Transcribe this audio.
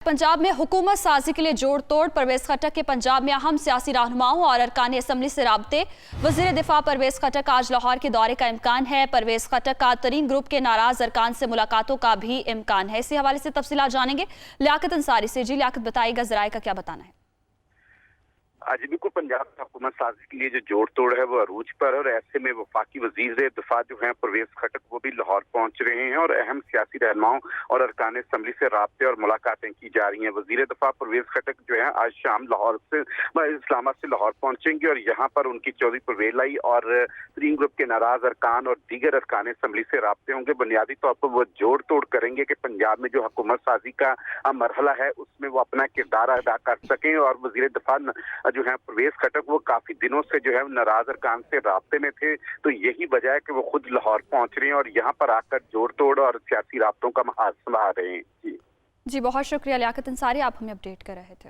पंजाब में हुकूमत साजी के लिए जोड़ तोड़। परवेज खटक के पंजाब में अहम सियासी रहनुमाओं और अरकान असम्बली से राब्ते। वज़ीर दिफा परवेज खटक आज लाहौर के दौरे का इम्कान है। परवेज खटक का तरीन ग्रुप के नाराज अरकान से मुलाकातों का भी इम्कान है। इसी हवाले से तफसीलात जानेंगे लियाकत अंसारी से। जी लियाकत, बताइएगा ज़राए का क्या बताना है? आज बिल्कुल पंजाब हुकूमत साजी के लिए जो जोड़ तोड़ है वो अरूज पर है और ऐसे में वफाकी वजीर दिफा जो है परवेज खटक वो भी लाहौर पहुंच रहे हैं और अहम सियासी रहनुमाओं और अरकान असम्बली से राब्ते और मुलाकातें की जा रही हैं। वजीर दिफा परवेज खटक जो है आज शाम लाहौर से इस्लामाबाद से लाहौर पहुंचेंगे और यहाँ पर उनकी चौधरी परवेज आई और तरीन ग्रुप के नाराज अरकान और दीगर अरकान असम्बली से राब्ते होंगे। बुनियादी तौर पर वो जोड़ तोड़ करेंगे कि पंजाब में जो हुकूमत साजी का मरहला है उसमें वो अपना किरदार अदा कर सकें। और वजीर दिफा जो है परवेज खटक वो काफी दिनों से जो है नाराज अरकान से राब्ते में थे, तो यही वजह है कि वो खुद लाहौर पहुंच रहे हैं और यहाँ पर आकर जोड़ तोड़ और सियासी राब्तों का महाज संभाल रहे हैं। जी बहुत शुक्रिया लियाकत अंसारी, आप हमें अपडेट कर रहे थे।